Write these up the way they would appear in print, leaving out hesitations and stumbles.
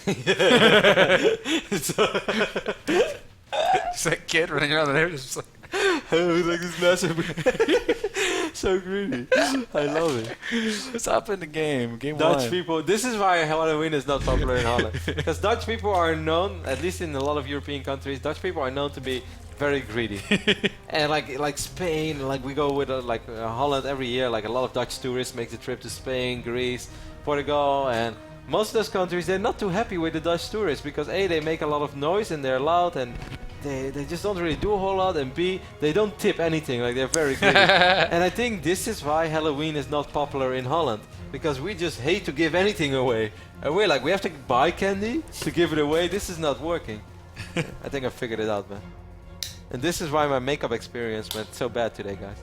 It's that kid running around the neighborhood just like, oh, like this massive. So greedy. I love it. what's up in the game? Game Dutch one. people. This is why Halloween is not popular in Holland. Because Dutch people are known, at least in a lot of European countries, Dutch people are known to be very greedy. And like Spain, like we go with Holland every year. Like a lot of Dutch tourists make the trip to Spain, Greece, Portugal, and most of those countries they're not too happy with the Dutch tourists because A, they make a lot of noise and they're loud and they just don't really do a whole lot, and B, they don't tip anything, like they're very greedy. And I think this is why Halloween is not popular in Holland, because we just hate to give anything away. And we're like, we have to buy candy to give it away. This is not working. I think I figured it out, man. And this is why my makeup experience went so bad today, guys.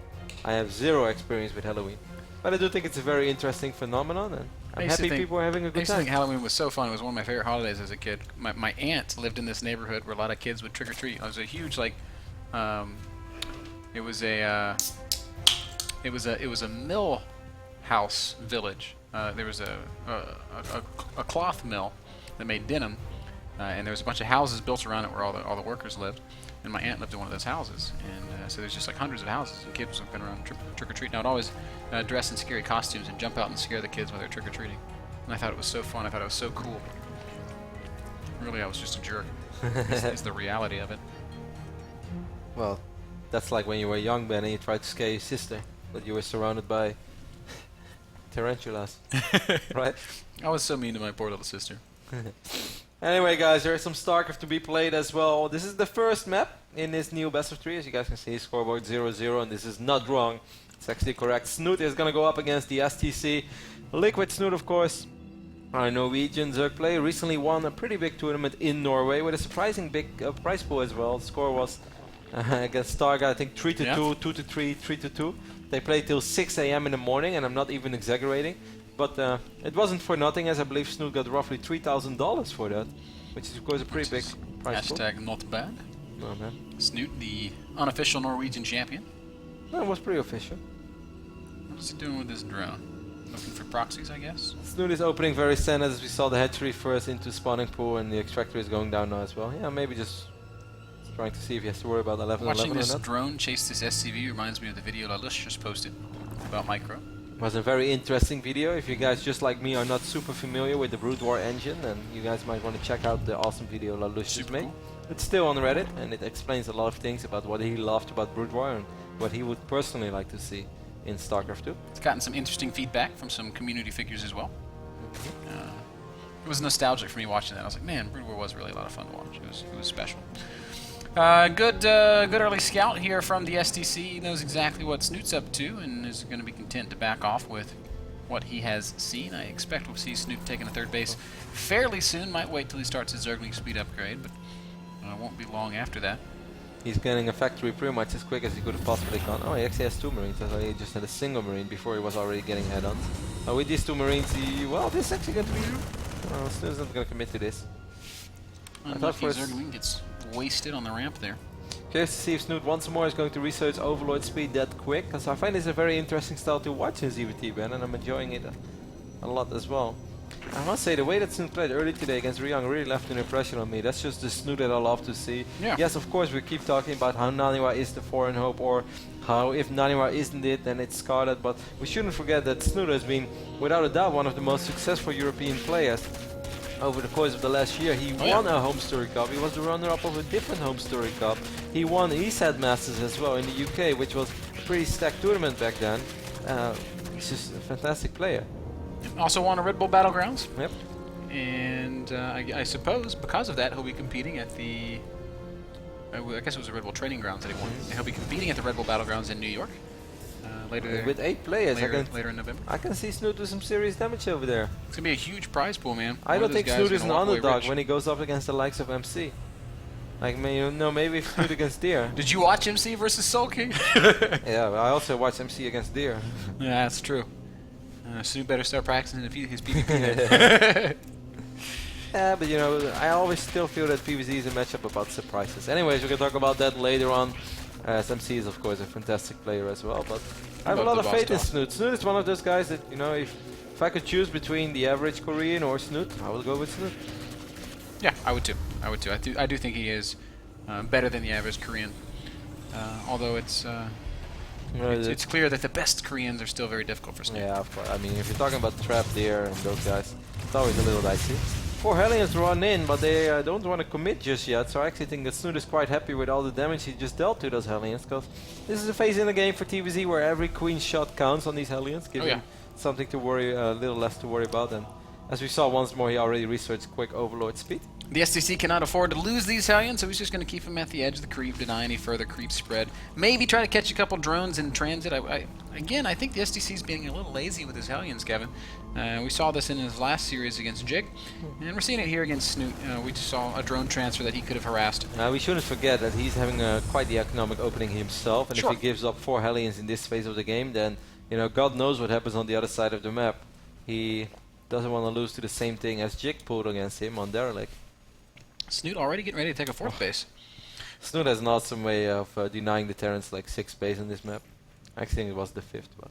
I have zero experience with Halloween. But I do think it's a very interesting phenomenon, and I'm happy people are having a I good used to time. think Halloween was so fun. It was one of my favorite holidays as a kid. My aunt lived in this neighborhood where a lot of kids would trick or treat. It was a huge it was a mill house village. There was a cloth mill that made denim, and there was a bunch of houses built around it where all the workers lived. And my aunt lived in one of those houses, and so there's just like hundreds of houses, and kids would go around trick or treat. And I would always dress in scary costumes and jump out and scare the kids while they're trick or treating. And I thought it was so fun. I thought it was so cool. Really, I was just a jerk. It's the reality of it. Well, that's like when you were young, Ben, and you tried to scare your sister, but you were surrounded by tarantulas, right? I was so mean to my poor little sister. Anyway, guys, there is some StarCraft to be played as well. This is the first map in this new best of 3. As you guys can see, scoreboard 0-0, and this is not wrong. It's actually correct. Snute is going to go up against the STC. Liquid Snute, of course, our Norwegian Zerg player, recently won a pretty big tournament in Norway with a surprising big prize pool as well. The score was against Starga, I think 3-2, Yeah. 2-3, 3-2. They played till 6 a.m. in the morning, and I'm not even exaggerating. But it wasn't for nothing, as I believe Snute got roughly $3,000 for that, which is of course a pretty big prize pool. Hashtag not bad. No, man. Snute, the unofficial Norwegian champion. That was pretty official. What is he doing with this drone? Looking for proxies, I guess? Snute is opening very standard, as we saw the hatchery first into spawning pool, and the extractor is going down now as well. Yeah, maybe just trying to see if he has to worry about 11-11 Watching or this not. drone chase this SCV reminds me of the video Lalush just posted about Micro. Was a very interesting video. If you guys, just like me, are not super familiar with the Brood War engine, then you guys might want to check out the awesome video Lalush just made. Cool. It's still on Reddit, and it explains a lot of things about what he loved about Brood War and what he would personally like to see in StarCraft 2. It's gotten some interesting feedback from some community figures as well. It was nostalgic for me watching that. I was like, man, Brood War was really a lot of fun to watch. It was special. Good early scout here from the STC. He knows exactly what Snute's up to and is going to be content to back off with what he has seen. I expect we'll see Snute taking a third base fairly soon. Might wait till he starts his Zergling speed upgrade, but won't be long after that. He's getting a factory pretty much as quick as he could have possibly gone. Oh, he actually has 2 Marines. I thought he just had a single Marine before he was already getting head-ons. With these 2 Marines, well, this is actually going to be... Snute's not going to commit to this. I thought Unlucky Zergling gets wasted on the ramp there. Curious to see if Snute once more is going to research Overlord speed that quick, because I find this a very interesting style to watch in ZVT, Ben, and I'm enjoying it a lot as well. I must say, the way that Snute played early today against Ryong really left an impression on me. That's just the Snute that I love to see. Yeah. Yes, of course, we keep talking about how Naniwa is the foreign hope, or how if Naniwa isn't it, then it's Scarlet, but we shouldn't forget that Snute has been, without a doubt, one of the most successful European players. Over the course of the last year, he won a Home Story Cup. He was the runner-up of a different Home Story Cup. He won ESAD Masters as well in the UK, which was a pretty stacked tournament back then. He's just a fantastic player. Also won a Red Bull Battlegrounds. Yep. And I suppose because of that, he'll be competing at the... I guess it was the Red Bull Training Grounds that he won. And he'll be competing at the Red Bull Battlegrounds in New York later. With 8 players, later in November. I can see Snute do some serious damage over there. It's gonna be a huge prize pool, man. I don't think Snute is an underdog when he goes up against the likes of MC. Like, maybe if Snute against Deer. Did you watch MC versus Soul King? Yeah, I also watched MC against Deer. Yeah, that's true. Snute better start practicing his PvP. Yeah, but I always still feel that PvZ is a matchup about surprises. Anyways, we can talk about that later on. As MC is, of course, a fantastic player as well, but I have a lot of faith in Snute. Snute is one of those guys that, if I could choose between the average Korean or Snute, I would go with Snute. I would too. I would too. I do think he is better than the average Korean. Although it's clear that the best Koreans are still very difficult for Snute. Yeah, of course. I mean, if you're talking about Trap Deer and those guys, it's always a little dicey. 4 Hellions run in, but they don't want to commit just yet, so I actually think that Snute is quite happy with all the damage he just dealt to those Hellions, because this is a phase in the game for TVZ where every Queen shot counts on these Hellions, giving something to worry, a little less to worry about. And as we saw once more, he already researched quick Overlord speed. The STC cannot afford to lose these Hellions, so he's just going to keep them at the edge of the creep, deny any further creep spread. Maybe try to catch a couple drones in transit. Again, I think the STC is being a little lazy with his Hellions, Kevin. We saw this in his last series against Jig, and we're seeing it here against Snute. We just saw a drone transfer that he could have harassed. We shouldn't forget that he's having quite the economic opening himself, and if he gives up 4 Hellions in this phase of the game, then God knows what happens on the other side of the map. He doesn't want to lose to the same thing as Jig pulled against him on Derelict. Snute already getting ready to take a 4th base. Snute has an awesome way of denying the Terrans like 6 base on this map. I think it was the 5th, but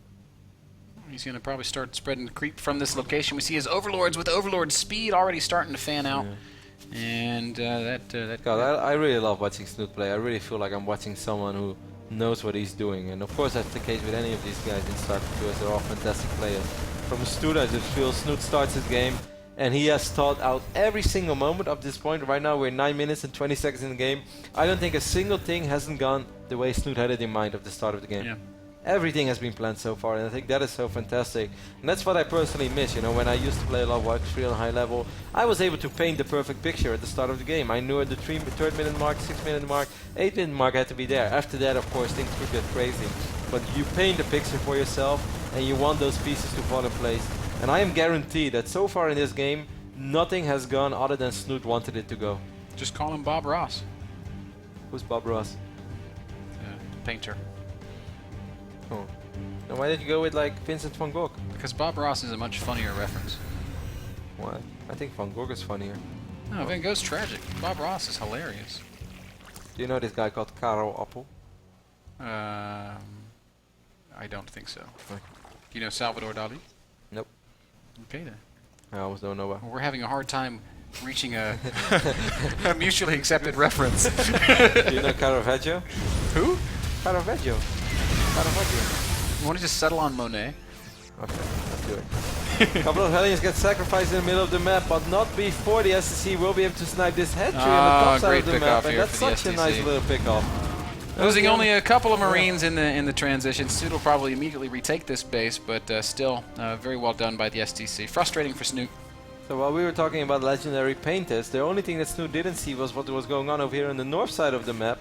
he's going to probably start spreading the creep from this location. We see his Overlords with Overlord speed already starting to fan out. And I really love watching Snute play. I really feel like I'm watching someone who knows what he's doing. And of course that's the case with any of these guys in StarCraft 2, as they're all fantastic players. From Snute, I just feel Snute starts his game and he has thought out every single moment up to this point. Right now we're 9 minutes and 20 seconds in the game. I don't think a single thing hasn't gone the way Snute had it in mind at the start of the game. Yeah. Everything has been planned so far, and I think that is so fantastic. And that's what I personally miss. When I used to play a lot of Warcraft 3 on high level, I was able to paint the perfect picture at the start of the game. I knew at the 3rd minute mark, 6th minute mark, 8th minute mark had to be there. After that, of course, things would get crazy. But you paint the picture for yourself, and you want those pieces to fall in place. And I am guaranteed that so far in this game, nothing has gone other than Snute wanted it to go. Just call him Bob Ross. Who's Bob Ross? Painter. Oh. Then why did you go with like Vincent van Gogh? Because Bob Ross is a much funnier reference. Why? I think Van Gogh is funnier. No, Van Gogh's tragic. Bob Ross is hilarious. Do you know this guy called Karel Appel? I don't think so. Okay. Do you know Salvador Dali? Nope. Okay then. I almost don't know why. Well, we're having a hard time reaching a mutually accepted reference. Do you know Caravaggio? Who? Caravaggio. You want to just settle on Monet? Okay, let's do it. A couple of Hellions get sacrificed in the middle of the map, but not before the STC will be able to snipe this head tree on the top side of the map, and that's such a nice little pick-off. Losing only a couple of Marines in the transition, Snute will probably immediately retake this base, but still very well done by the STC. Frustrating for Snute. So while we were talking about legendary painters, the only thing that Snute didn't see was what was going on over here on the north side of the map.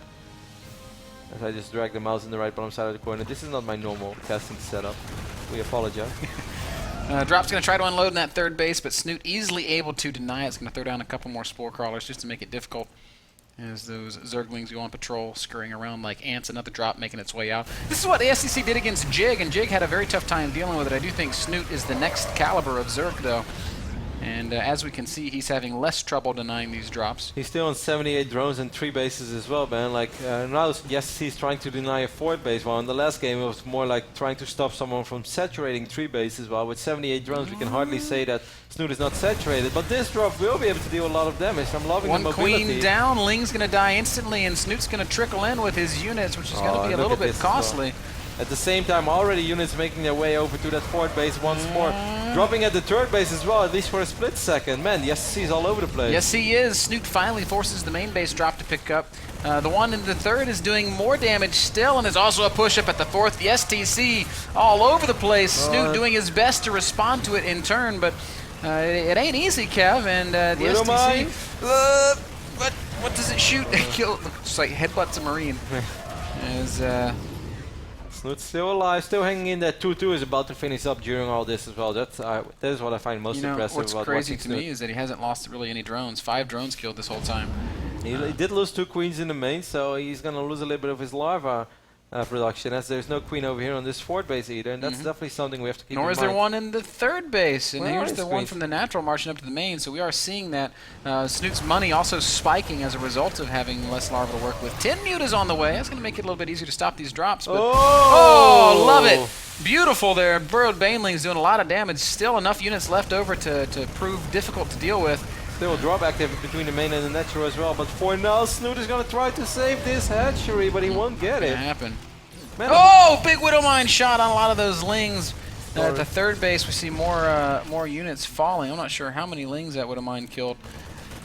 As I just drag the mouse in the right bottom side of the corner. This is not my normal casting setup. We apologize. Drop's going to try to unload in that 3rd base, but Snute easily able to deny it. It's going to throw down a couple more Spore Crawlers just to make it difficult as those Zerglings go on patrol, scurrying around like ants. Another drop making its way out. This is what the STC did against Jig, and Jig had a very tough time dealing with it. I do think Snute is the next caliber of Zerg, though. And as we can see, he's having less trouble denying these drops. He's still on 78 drones and 3 bases as well, man. Like now, yes, he's trying to deny a 4th base. While in the last game, it was more like trying to stop someone from saturating 3 bases. While with 78 drones, we can hardly say that Snute is not saturated. But this drop will be able to deal a lot of damage. I'm loving the mobility. One queen down, Ling's going to die instantly, and Snute's going to trickle in with his units, which is going to be a little bit costly. At the same time, already units making their way over to that 4th base once more. Dropping at the 3rd base as well, at least for a split second. Man, the STC is all over the place. Yes, he is. Snute finally forces the main base drop to pick up. The one in the 3rd is doing more damage still, and there's also a push-up at the 4th. The STC all over the place. Snute doing his best to respond to it in turn, but it ain't easy, Kev. And the STC... what does it shoot? Just like headbutts a Marine. As... Snute's still alive, still hanging in there. 2-2 is about to finish up during all this as well. That is what I find most impressive about watching What's crazy to me is that he hasn't lost really any drones. 5 drones killed this whole time. He did lose 2 queens in the main, so he's going to lose a little bit of his larva production, as there's no queen over here on this 4th base either, and that's definitely something we have to keep in mind. Nor is there one in the 3rd base, and here's the one from the natural marching up to the main, so we are seeing that Snute's money also spiking as a result of having less larva to work with. 10 mutas on the way. That's going to make it a little bit easier to stop these drops. But oh, love it. Beautiful there. Burrowed Baneling's doing a lot of damage. Still enough units left over to prove difficult to deal with. Still a drop active between the main and the natural as well. But for now, Snute is going to try to save this hatchery, but he won't get it. Happen. Man, Oh, big Widow Mine shot on a lot of those lings. At the third base, we see more units falling. I'm not sure how many lings that Widow Mine killed.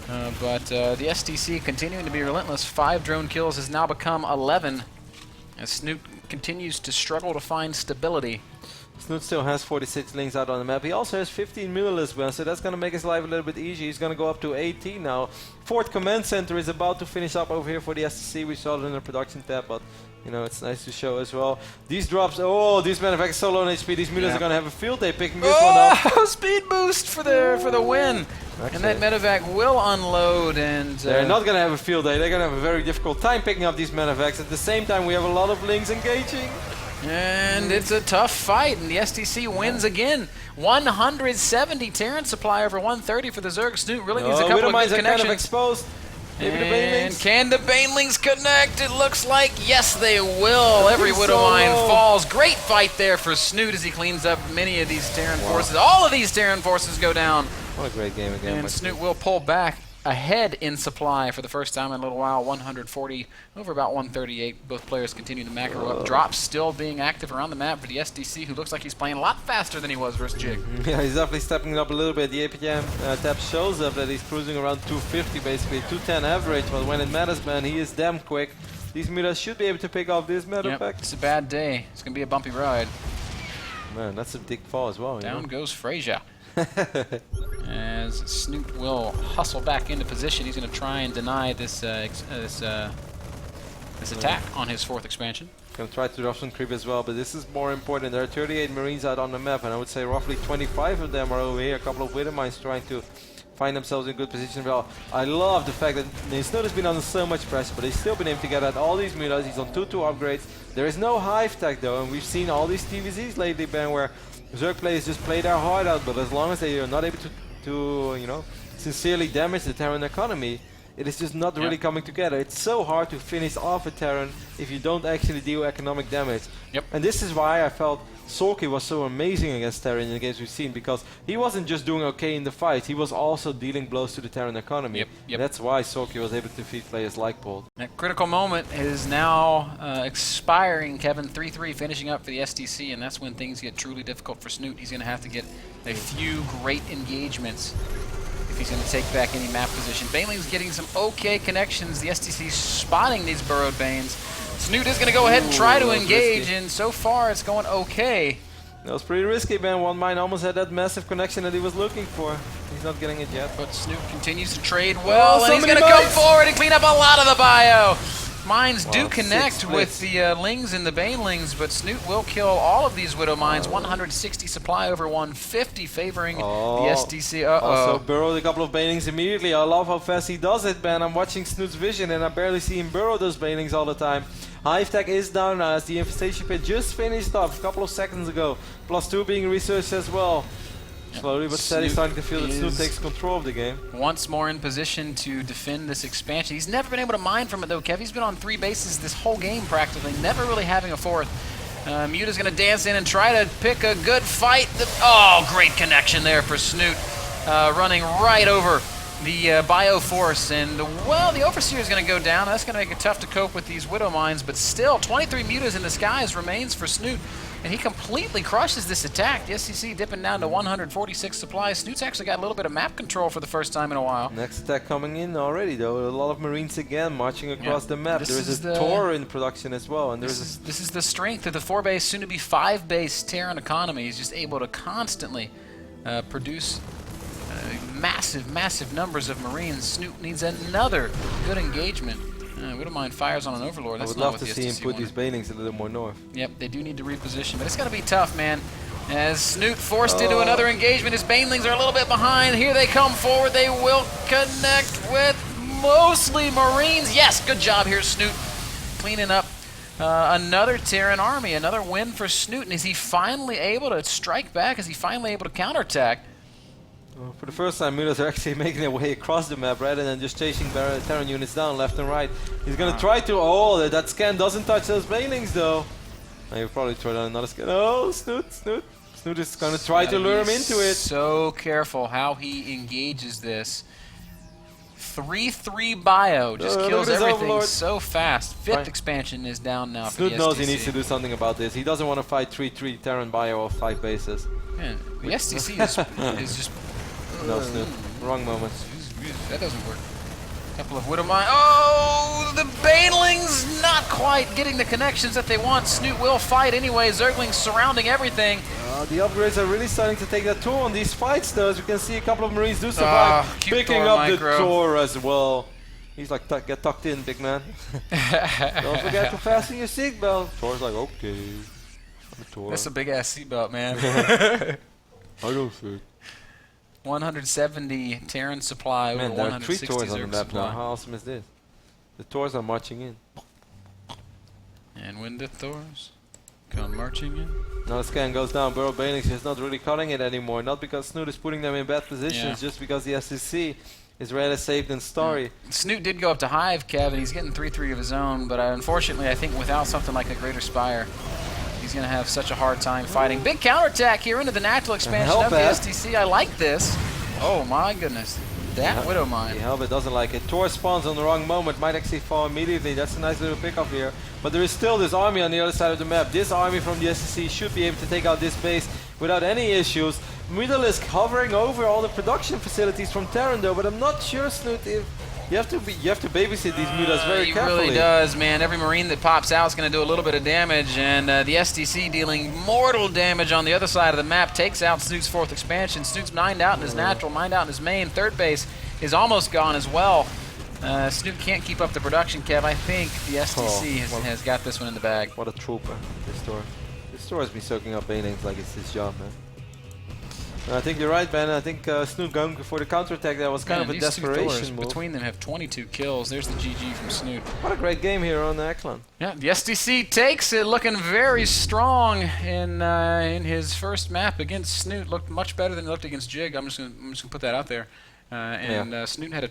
But the STC continuing to be relentless. 5 drone kills has now become 11. As Snute continues to struggle to find stability. Snute still has 46 links out on the map. He also has 15 Muliliths, well, so that's going to make his life a little bit easier. He's going to go up to 18 now. 4th command center is about to finish up over here for the STC. We saw it in the production tab, but you know, it's nice to show as well. These drops, oh, these manufacturers so low on HP. These Muliliths are going to have a field day picking this one up. Speed boost for the win. Actually, and that medevac will unload, and they're not going to have a field day. They're going to have a very difficult time picking up these medevacs. At the same time, we have a lot of links engaging. And it's a tough fight, and the STC wins again. 170 Terran supply over 130 for the Zerg. Snute really needs a couple of good connections. Kind of exposed. Maybe the Banelings. Can the Banelings connect? It looks like yes, they will. Every Widow Mine falls. Great fight there for Snute as he cleans up many of these Terran forces. All of these Terran forces go down. What a great game again. And Snute will pull back ahead in supply for the first time in a little while. 140 over about 138. Both players continue to macro up. Drops still being active around the map for the SDC, who looks like he's playing a lot faster than he was versus Jig. Yeah, he's definitely stepping it up a little bit. The APM tab shows up that he's cruising around 250 basically, 210 average, but when it matters, man, he is damn quick. These Miras should be able to pick off this meta pack. It's a bad day. It's going to be a bumpy ride. Man, that's a big fall as well. Down goes Frazier. As Snute will hustle back into position, he's going to try and deny this this attack on his 4th expansion. Going to try to drop some creep as well, but this is more important. There are 38 Marines out on the map, and I would say roughly 25 of them are over here. A couple of Widow Mines trying to find themselves in good position. Well, I love the fact that Snute has been under so much pressure, but he's still been able to get at all these Miras. He's on 2-2 upgrades. There is no hive tech though, and we've seen all these TVZs lately, Ben, where Zerg players just play their heart out, but as long as they are not able to you know, sincerely damage the Terran economy, it is just not really coming together. It's so hard to finish off a Terran if you don't actually deal economic damage. And this is why I felt Sorky was so amazing against Terran in the games we've seen, because he wasn't just doing okay in the fight, he was also dealing blows to the Terran economy. That's why Sorky was able to defeat players like Bolt. That critical moment is now expiring, Kevin. 3-3 finishing up for the STC, and that's when things get truly difficult for Snute. He's going to have to get a few great engagements if he's going to take back any map position. Baneling's getting some okay connections. The STC spotting these burrowed Banes. Snute is going to go ahead and try to engage, and so far it's going okay. That was pretty risky, man. One mine almost had that massive connection that he was looking for. He's not getting it yet. But Snute continues to trade well, and he's going to come forward and clean up a lot of the bio. Mines do connect with the Lings and the Banelings, but Snute will kill all of these Widow Mines. 160 supply over 150, favoring the STC. Also burrowed a couple of Banelings immediately. I love how fast he does it, man. I'm watching Snoot's vision, and I barely see him burrow those Banelings all the time. Hive tech is down now as the infestation pit just finished off a couple of seconds ago. +2 being researched as well. Slowly but steady, starting to feel that Snute takes control of the game. Once more in position to defend this expansion. He's never been able to mine from it though, Kev. He's been on 3 bases this whole game practically, never really having a 4th. Muta's going to dance in and try to pick a good fight. Oh, great connection there for Snute. Running right over the Bioforce, and well, the Overseer is going to go down. That's going to make it tough to cope with these Widow Mines, but still, 23 Mutas in the skies remains for Snute, and he completely crushes this attack. The SCC dipping down to 146 supplies. Snute's actually got a little bit of map control for the first time in a while. Next attack coming in already, though. A lot of Marines again marching across the map. There is a Tor in production as well, and this is the strength of the 4-base, soon to be 5-base Terran economy. He's just able to constantly produce massive numbers of Marines. Snute needs another good engagement. Widow Mine fires on an Overlord. That's I would love to see him put these Banelings a little more north. Yep, they do need to reposition, but it's going to be tough, man. As Snute forced into another engagement, his Banelings are a little bit behind. Here they come forward. They will connect with mostly Marines. Yes, good job here, Snute. Cleaning up another Terran army, another win for Snute. And is he finally able to strike back? Is he finally able to counterattack? For the first time, Mutas are actually making their way across the map rather than just chasing Terran units down left and right. He's going to try to... Oh, that scan doesn't touch those Banelings, though. Now he'll probably throw down another scan. Oh, Snute. Snute is going to try to lure him into it. So careful how he engages this. 3-3 bio just Look kills at this everything Overlord. so fast. 5th Right. expansion is down now for Snute the knows STC. he needs to do something about this. He doesn't want to fight 3-3 Terran bio off 5 bases. Man, the STC is just... No, Snute. Wrong moment. That doesn't work. Couple of Widowmine. Oh, the Banelings not quite getting the connections that they want. Snute will fight anyway. Zergling's surrounding everything. The upgrades are really starting to take that toll on these fights, though. As we can see, a couple of Marines do survive, cute picking Thor up micro. the Tor as well. He's like, get tucked in, big man. Don't forget to fasten your seatbelt. Thor's like, okay. I'm a Tor. That's a big ass seatbelt, man. I don't think. 170 Terran supply over Man, there are 3 160 Tors on the Zerg map now. supply. How awesome is this? The Tors are marching in. And when the Thors come marching in. Now the scan goes down. Burrow Banix is not really cutting it anymore. Not because Snute is putting them in bad positions, just because the SCC is rather safe than sorry. Snute did go up to Hive, Kevin. He's getting 3-3 of his own, but unfortunately, I think without something like a Greater Spire, he's going to have such a hard time fighting. Big counterattack here into the natural expansion of the STC. I like this. Oh my goodness. That Widowmine. The Helmet doesn't like it. Tor spawns on the wrong moment. Might actually fall immediately. That's a nice little pickup here. But there is still this army on the other side of the map. This army from the SCC should be able to take out this base without any issues. Middle is hovering over all the production facilities from Terran though, but I'm not sure, Snute, if you have to babysit these mutas very carefully. He really does, man. Every Marine that pops out is going to do a little bit of damage, and the STC dealing mortal damage on the other side of the map takes out Snute's 4th expansion. Snute's mined out in his natural, mined out in his main. 3rd base is almost gone as well. Snute can't keep up the production, Kev. I think the STC has got this one in the bag. What a trooper, this Tor. This Tor has been soaking up Banelings like it's his job, man. I think you're right, Ben. I think Snute going for the counterattack there was kind of a desperation move. Between them have 22 kills. There's the GG from Snute. What a great game here on Eklan. Yeah, the STC takes it, looking very strong in his first map against Snute. Looked much better than he looked against Jig. I'm just gonna put that out there. Snute had a